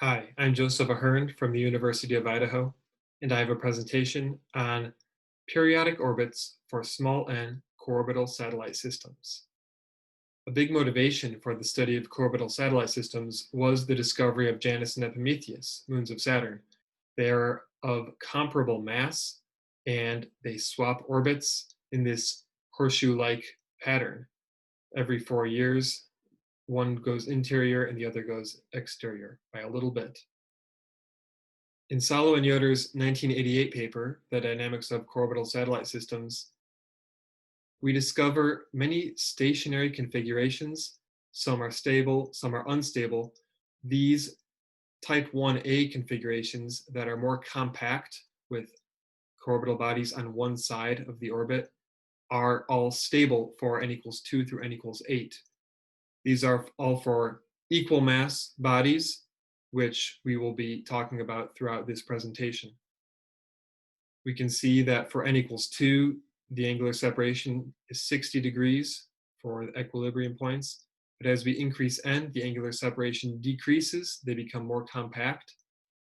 Hi, I'm Joseph Ahern from the University of Idaho, and I have a presentation on periodic orbits for small n co-orbital satellite systems. A big motivation for the study of co-orbital satellite systems was the discovery of Janus and Epimetheus, moons of Saturn. They are of comparable mass, and they swap orbits in this horseshoe-like pattern. Every 4 years, one goes interior and the other goes exterior by a little bit. In Salo and Yoder's 1988 paper, The Dynamics of Co-orbital Satellite Systems, we discover many stationary configurations. Some are stable, some are unstable. These type 1A configurations that are more compact with co-orbital bodies on one side of the orbit are all stable for n equals 2 through n equals 8. These are all for equal mass bodies, which we will be talking about throughout this presentation. We can see that for n equals 2, the angular separation is 60 degrees for the equilibrium points. But as we increase n, the angular separation decreases. They become more compact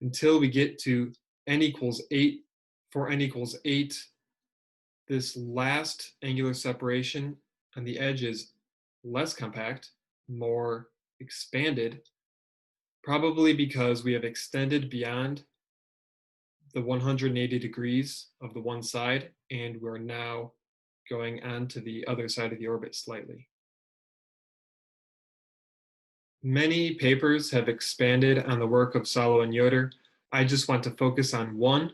until we get to n equals 8. For n equals 8, this last angular separation on the edge is less compact, more expanded, probably because we have extended beyond the 180 degrees of the one side, and we're now going on to the other side of the orbit slightly. Many papers have expanded on the work of Salo and Yoder. I just want to focus on one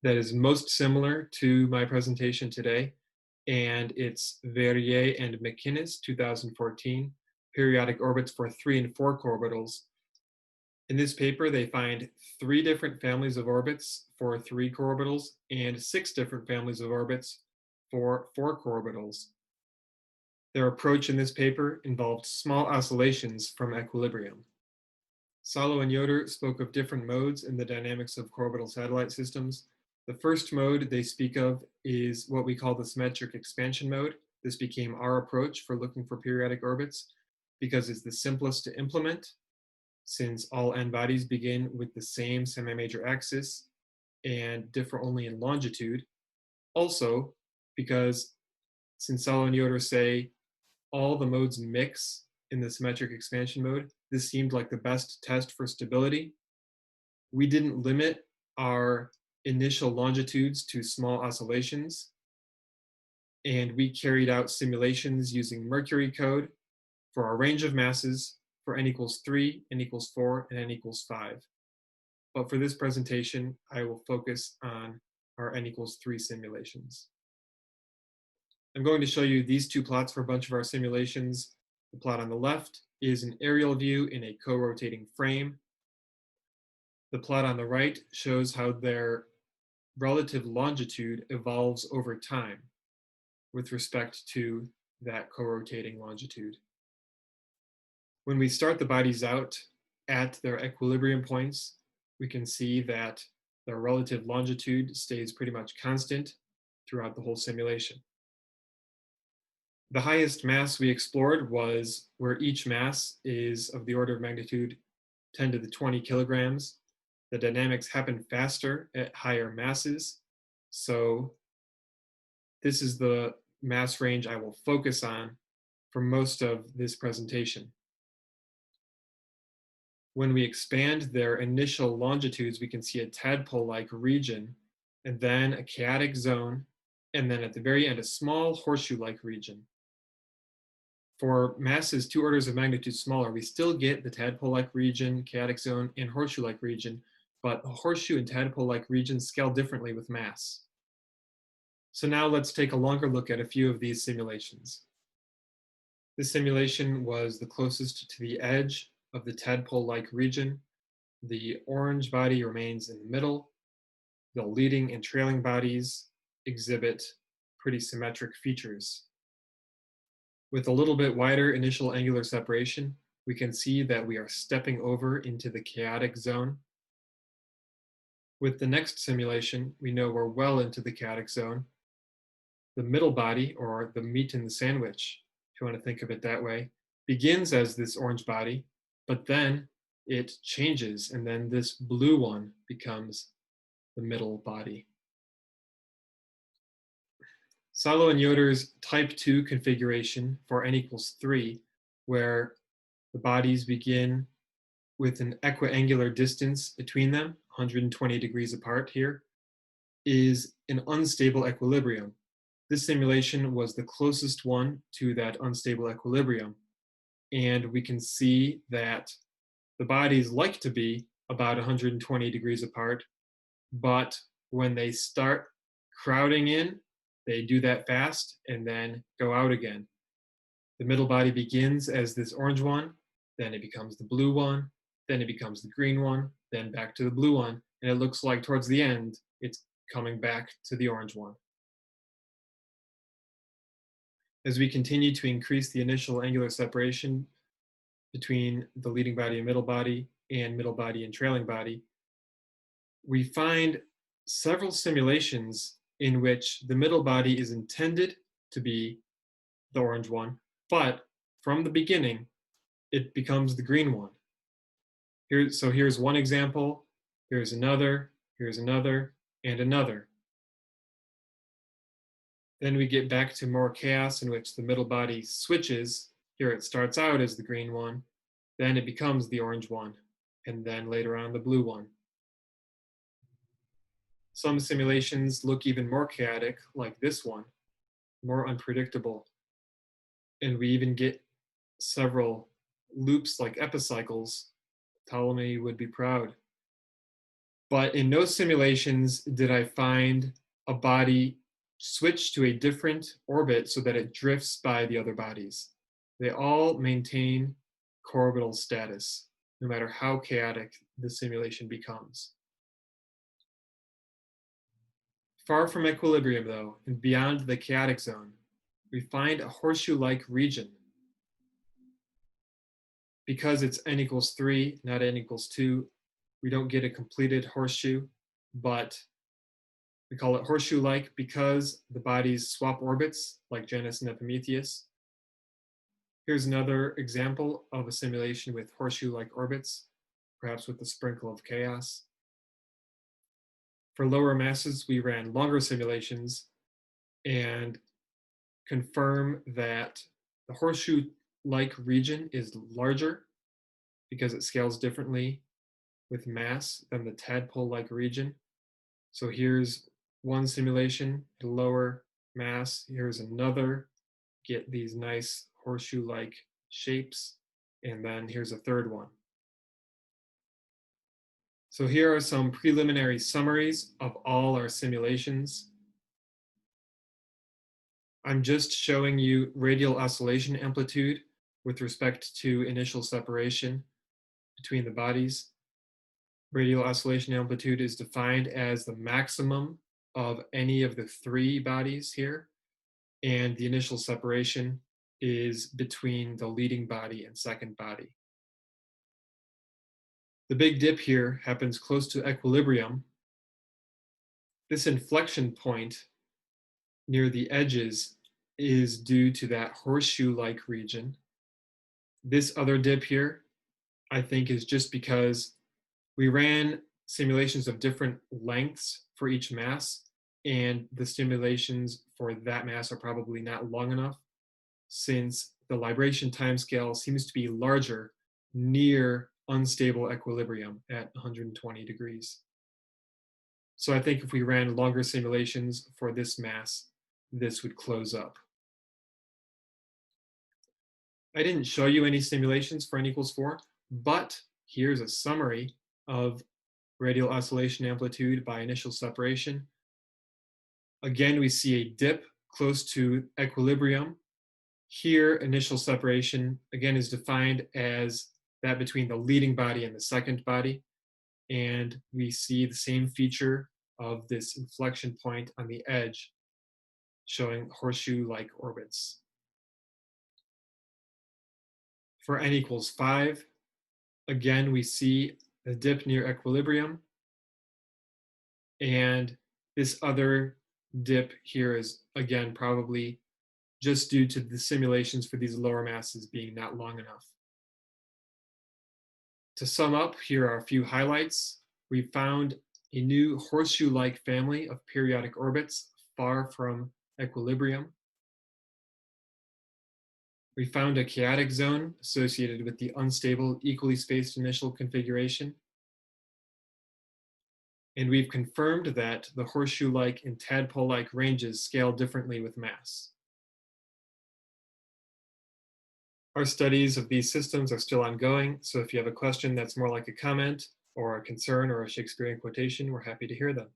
that is most similar to my presentation today, and it's Verrier and McInnes, 2014, Periodic Orbits for 3 and 4 Co-orbitals. In this paper, they find 3 different families of orbits for 3 co-orbitals and 6 different families of orbits for 4 co-orbitals. Their approach in this paper involved small oscillations from equilibrium. Salo and Yoder spoke of different modes in the dynamics of co-orbital satellite systems. The first mode they speak of is what we call the symmetric expansion mode. This became our approach for looking for periodic orbits because it's the simplest to implement, since all n bodies begin with the same semi-major axis and differ only in longitude. Also, because since Salo and Yoder say all the modes mix in the symmetric expansion mode, this seemed like the best test for stability. We didn't limit our initial longitudes to small oscillations, and we carried out simulations using Mercury code for our range of masses for n equals 3, n equals 4, and n equals 5. But for this presentation, I will focus on our n equals 3 simulations. I'm going to show you these 2 plots for a bunch of our simulations. The plot on the left is an aerial view in a co-rotating frame. The plot on the right shows how their relative longitude evolves over time with respect to that co-rotating longitude. When we start the bodies out at their equilibrium points, we can see that their relative longitude stays pretty much constant throughout the whole simulation. The highest mass we explored was where each mass is of the order of magnitude 10 to the 20 kilograms. The dynamics happen faster at higher masses, so this is the mass range I will focus on for most of this presentation. When we expand their initial longitudes, we can see a tadpole-like region, and then a chaotic zone, and then at the very end, a small horseshoe-like region. For masses 2 orders of magnitude smaller, we still get the tadpole-like region, chaotic zone, and horseshoe-like region, but the horseshoe and tadpole-like regions scale differently with mass. So now let's take a longer look at a few of these simulations. This simulation was the closest to the edge of the tadpole-like region. The orange body remains in the middle. The leading and trailing bodies exhibit pretty symmetric features. With a little bit wider initial angular separation, we can see that we are stepping over into the chaotic zone. With the next simulation, we know we're well into the chaotic zone. The middle body, or the meat in the sandwich, if you want to think of it that way, begins as this orange body, but then it changes, and then this blue one becomes the middle body. Salo and Yoder's type 2 configuration for n equals 3, where the bodies begin with an equiangular distance between them, 120 degrees apart here, is an unstable equilibrium. This simulation was the closest one to that unstable equilibrium. And we can see that the bodies like to be about 120 degrees apart, but when they start crowding in, they do that fast and then go out again. The middle body begins as this orange one, then it becomes the blue one, then it becomes the green one, then back to the blue one, and it looks like towards the end, it's coming back to the orange one. As we continue to increase the initial angular separation between the leading body and middle body and trailing body, we find several simulations in which the middle body is intended to be the orange one, but from the beginning, it becomes the green one. So here's one example, here's another, and another. Then we get back to more chaos in which the middle body switches. Here it starts out as the green one, then it becomes the orange one, and then later on the blue one. Some simulations look even more chaotic, like this one, more unpredictable. And we even get several loops like epicycles. Ptolemy would be proud. But in no simulations did I find a body switch to a different orbit so that it drifts by the other bodies. They all maintain co-orbital status, no matter how chaotic the simulation becomes. Far from equilibrium, though, and beyond the chaotic zone, we find a horseshoe-like region. Because it's n equals 3, not n equals 2, we don't get a completed horseshoe, but we call it horseshoe-like because the bodies swap orbits, like Janus and Epimetheus. Here's another example of a simulation with horseshoe-like orbits, perhaps with a sprinkle of chaos. For lower masses, we ran longer simulations and confirm that the horseshoe-like region is larger because it scales differently with mass than the tadpole-like region. So here's one simulation at lower mass. Here's another. Get these nice horseshoe-like shapes. And then here's a third one. So here are some preliminary summaries of all our simulations. I'm just showing you radial oscillation amplitude with respect to initial separation between the bodies. Radial oscillation amplitude is defined as the maximum of any of the 3 bodies here, and the initial separation is between the leading body and second body. The big dip here happens close to equilibrium. This inflection point near the edges is due to that horseshoe-like region. This other dip here, I think, is just because we ran simulations of different lengths for each mass, and the simulations for that mass are probably not long enough, since the libration timescale seems to be larger near unstable equilibrium at 120 degrees. So I think if we ran longer simulations for this mass, this would close up. I didn't show you any simulations for n equals 4, but here's a summary of radial oscillation amplitude by initial separation. Again, we see a dip close to equilibrium. Here, initial separation, again, is defined as that between the leading body and the second body. And we see the same feature of this inflection point on the edge, showing horseshoe-like orbits. For n equals 5, again, we see a dip near equilibrium. And this other dip here is, again, probably just due to the simulations for these lower masses being not long enough. To sum up, here are a few highlights. We found a new horseshoe-like family of periodic orbits far from equilibrium. We found a chaotic zone associated with the unstable, equally spaced initial configuration. And we've confirmed that the horseshoe-like and tadpole-like ranges scale differently with mass. Our studies of these systems are still ongoing, so if you have a question that's more like a comment or a concern or a Shakespearean quotation, we're happy to hear them.